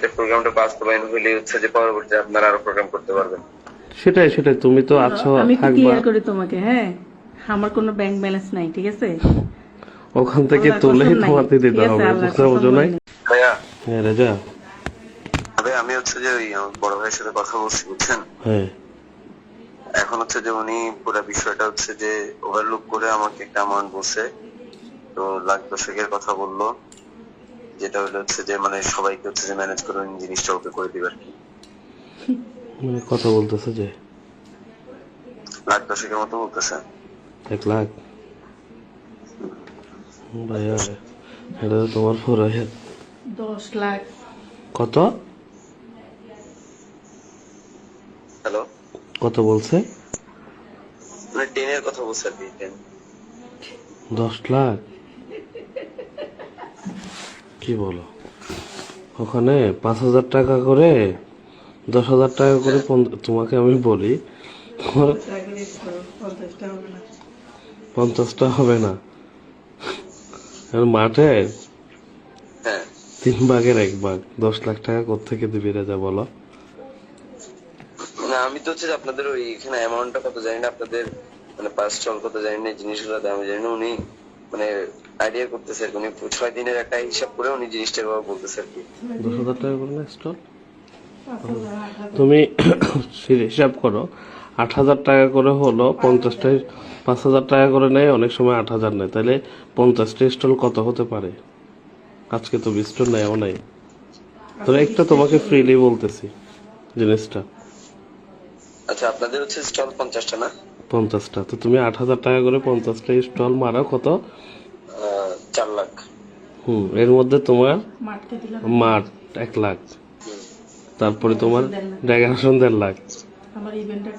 যাতে প্রোগ্রামটা বাস্তবায়ন হলে হচ্ছে যে পরবর্তীতে আপনারা আরো প্রোগ্রাম করতে পারবেন। সেটাই সেটাই, তুমি তো আছো, আমি একটু থাকবা ক্লিয়ার করি তোমাকে, হ্যাঁ আমার কোনো ব্যাংক ব্যালেন্স নাই, ঠিক আছে? ওখান থেকে আল্লাহর তুলেই কসম নাই, তোমাকে দিতে ঠিক আছে? হবে, আল্লাহর বুঝতে কসম বুঝো নাই? বলি। ভাইয়া হ্যাঁ রেজা, আমি হচ্ছে যে ওই আমার বড় ভাইয়ের সাথে কথা বলছি, বুঝছেন? হ্যাঁ এখন হচ্ছে যে উনি পুরো বিষয়টা হচ্ছে যে ওভারলুক করে আমাকে একটা অ্যামাউন্ট বলছে, তো 1,10,000 কথা বললো, যেটা হচ্ছে যে মানে সবাইকে হচ্ছে যে ম্যানেজ করে উনি জিনিসটা ওকে করে দিবে আর কি। মানে কথা বলতেছে যে 1,10,000 মতো বলতেছে। 1 লাখ? ভাইয়া এটা তো তোমার পুরাই। 10 লাখ। কত হ্যালো, কত বলছে? মানে 10 এর কথা বলছে আর কি, 10। 10 লাখ? কি বলো? ওখানে 5,000 টাকা করে, 10,000 টাকা করে তোমাকে আমি বলি, তোমার 50টা হবে না। 50টা হবে না? আর মাঠে হ্যাঁ 3 ভাগের 1 ভাগ, 10 লাখ টাকা কোত্থেকে দিবি রেজা বলো? না, আমি তো হচ্ছে যে আপনাদের ওই এখানে অ্যামাউন্টটা কত জানি না, আপনাদের মানে পাস চল কত জানি না, জিনিসগুলো দাম জানি না, উনি মানে আইডিয়া করতেছে আর কি। উনি 6 দিনের একটা হিসাব করে উনি জিনিসটা এভাবে বলতেছে আর কি। 10,000 টাকা করে না স্টল? তুমি হিসাব করো, 8,000 টাকা করে হলো 50টা, 5,000 টাকা করে নেয়, অনেক সময় 8,000 নেয়, তাহলে 50টা স্টল কত হতে পারে? আজকে তো 20 স্টল নেয়ও নাই, তো একটা তোমাকে ফ্রিলি বলতেছি জিনিসটা। আচ্ছা, আপনাদের হচ্ছে স্টল 50টা না? 50টা, তো তুমি 8,000 টাকা করে 50টা স্টল মারা কত? 4 লাখ। এর মধ্যে তোমার মাঠকে দিলাম মাঠ 1 লাখ, তারপরে তোমার ডেকোরেশন 1.5 লাখ, আমার ইভেন্টটা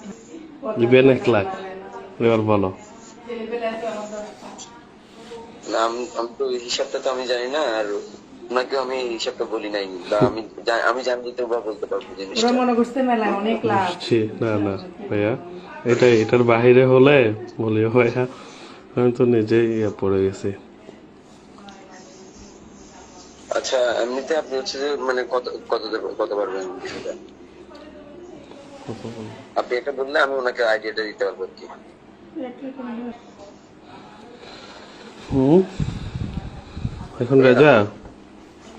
ইভেন 1 লাখ। এবার বলো। না, আমি তো এই হিসাবটা তো আমি জানি না, আর ওনাকেও আমি এই হিসাবটা বলি নাই, বা আমি জানলে তো বা বলতে পারবো ওরা জিনিসটা। মনে করছে মেলায় অনেক লাভ। বুঝছি, না না ভাইয়া, এটার বাহিরে হলে বলিও ভাইয়া, আমি তো নিজেই পড়ে গেছি। আচ্ছা, এমনিতে আপনি হচ্ছে যে মানে কত পারবেন বিষয়টা? কত বলো? আপনি এটা বললে আমি ওনাকে আইডিয়াটা দিতে পারবো আর কি। হুম এখন রেজা,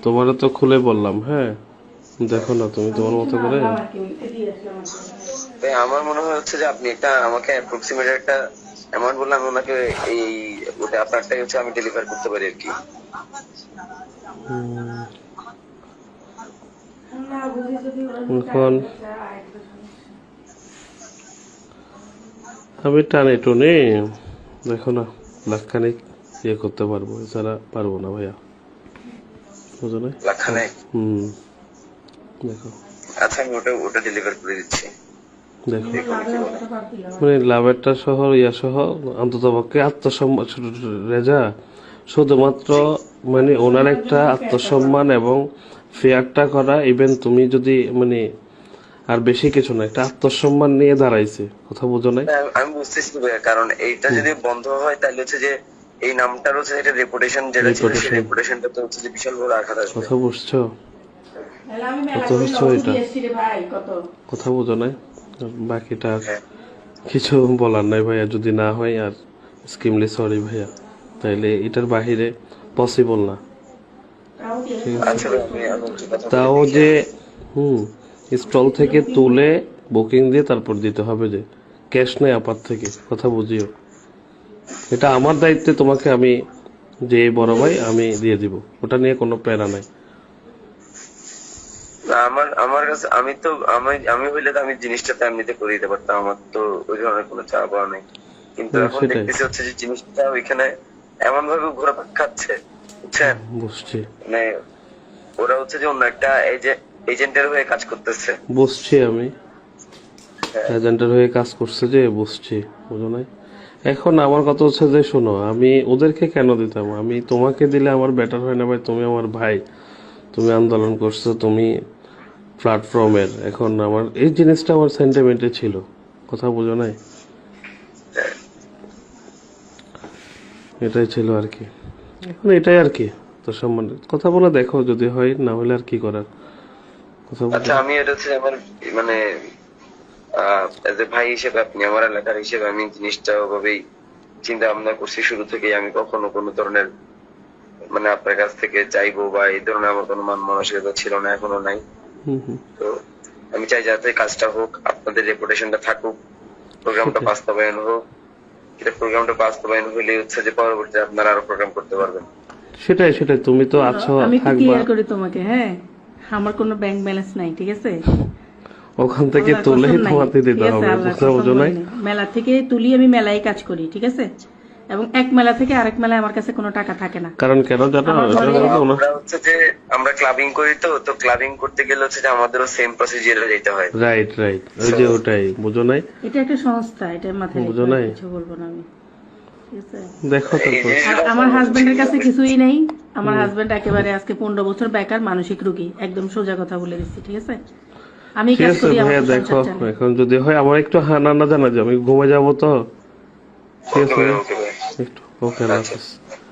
তোমারও তো খুলে বললাম, হ্যাঁ দেখো না তুমি তোমার মতো করে। তাই আমার মনে হয় হচ্ছে যে আপনি একটা আমাকে অ্যাপ্রক্সিমেট একটা অ্যামাউন্ট বললে আমি ওনাকে এই ওটা আপনারটাই হচ্ছে আমি ডেলিভার করতে পারি আর কি। এখন আমি টানে টুনে দেখো না লাখখানিক ইয়ে করতে পারবো, এছাড়া পারবো না ভাইয়া, বুঝো না? লাখখানেক? দেখো আচ্ছা, আমি ওটা ডেলিভার করে দিচ্ছি। দেখো, দেখুন কি বলে। মানে লাভেরটা সহ ইয়া সহ অন্তত পক্ষে আত্মসম্মান, রেজা শুধুমাত্র মানে ওনার একটা আত্মসম্মান এবং ফেয়ারটা করা, ইভেন তুমি যদি মানে আর বেশি কিছু না, একটা আত্মসম্মান নিয়ে দাঁড়াইছে, কথা বোঝো নাই? আমি বুঝতেছি তো ভাইয়া, কারণ এইটা যদি বন্ধ হয় তাহলে হচ্ছে যে এই নামটার হচ্ছে এটা রেপুটেশন যেটা ছিল সেই রেপুটেশনটা তো হচ্ছে যে বিশাল বড় আঘাত আসবে। কথা বুঝছো? কত বুঝছো এটা? কথা বোঝো নাই? বাকিটা আর হ্যাঁ। কিছু বলার নাই ভাইয়া, যদি না হয় আর স্কিমলি সরি ভাইয়া, তাইলে এটার বাহিরে পসিবল না। ঠিক আছে, আচ্ছা ভাই, আমি হচ্ছে কথা বলে তাও দেখি। যে স্টল থেকে তুলে বুকিং দিয়ে তারপর দিতে হবে, যে ক্যাশ নেই আপাত থেকে, কথা বুঝিও। এটা আমার দায়িত্বে, তোমাকে আমি যে বড় ভাই আমি দিয়ে দিব, ওটা নিয়ে কোনো প্যারা নাই। না, আমার কাছে আমি হইলে তো আমি জিনিসটা তো এমনিতে করে দিতে পারতাম, আমার তো ওই ধরনের কোনো চাপ পাওয়া নেই। কিন্তু এখন সেটাই দেখতেছি হচ্ছে যে জিনিসটা ওইখানে এমন ভাবে ঘোরাপাক খাচ্ছে, বুঝছেন? বুঝছি, মানে ওরা হচ্ছে যে অন্য একটা এজেন্টের হয়ে কাজ করতেছে। বুঝছি আমি এজেন্টের হয়ে কাজ করছে যে, বুঝছি, বুঝো নাই? এখন আমার কথা হচ্ছে যে শোনো, আমি ওদেরকে কেন দিতাম, আমি তোমাকে দিলে আমার বেটার হয় না ভাই? তুমি আমার ভাই, তুমি আন্দোলন করছো, তুমি প্ল্যাটফর্মের, এখন আমার এই জিনিসটা আমার সেন্টিমেন্টে ছিল, কথা বুঝো নাই? এটাই ছিল আর কি, এখন এটাই আর কি। তো সম্মানের কথা বলে দেখো, যদি হয়, না হলে আর কি করার। কথা বলতে আচ্ছা আমি এটা হচ্ছে আমার মানে এজ এ ভাই হিসেবে আপনি আমার এলাকার হিসেবে আমি জিনিসটা ওভাবেই চিন্তা ভাবনা করছি শুরু থেকেই। আমি কখনো কোনো ধরনের মানে আপনার কাছ থেকে চাইবো বা এই ধরনের আমার কোনো মান মানসিকতা ছিল না, এখনো নাই। হুম হুম তো আমি চাই যাতে কাজটা হোক, আপনাদের রেপুটেশনটা থাকুক, প্রোগ্রামটা সেটাই। বাস্তবায়ন হোক। এটা প্রোগ্রামটা বাস্তবায়ন হলে হচ্ছে যে পরবর্তীতে আপনারা আরো প্রোগ্রাম করতে পারবেন। সেটাই সেটাই, তুমি তো আছো, আমি একটু থাকবা, ক্লিয়ার করি তোমাকে, হ্যাঁ আমার কোনো ব্যাংক ব্যালেন্স নাই, ঠিক আছে? ওখান থেকে আল্লাহর তুলেই কসম নাই, তোমাকে দিতে ঠিক আছে? হবে, আল্লাহর বুঝতে কসম বুঝো নাই? বলিনি। মেলা থেকে তুলি আমি মেলায় কাজ করি, ঠিক আছে? এবং এক মেলা থেকে আরেক মেলায় আমার কাছে কোনো টাকা থাকে না। কারণ কেন জানো, আমার ঘরে- এটা হলো ওনার আমরা হচ্ছে যে আমরা ক্লাবিং করি, তো ক্লাবিং করতে গেলে হচ্ছে যে আমাদেরও সেম প্রসিজিয়ারে যেতে হয়। রাইট রাইট, ওই যে ওটাই, বুঝো নাই? এটা একটা সংস্থা, এটা মাথায় বুঝো রেখে নাই? কিছু বলবো না আমি, ঠিক আছে? দেখো তারপর। আর আমার হাজবেন্ডের কাছে কিছুই নেই। আমার হাজবেন্ড একেবারে আজকে 15 বছর বেকার, মানসিক রোগী, একদম সোজা কথা বলে দিচ্ছি, ঠিক আছে? আমি ঠিক কাজ আছে করি, আমার ভাইয়া, তো দেখো সংসার চলে। এখন যদি হয় আমার একটু হানা না জানা যে আমি ঘুমে যাবো তো। ঠিক ওকে আছে ভাই, ওকে ভাই। একটু, ওকে, আল্লাহ আচ্ছা। হাফেজ।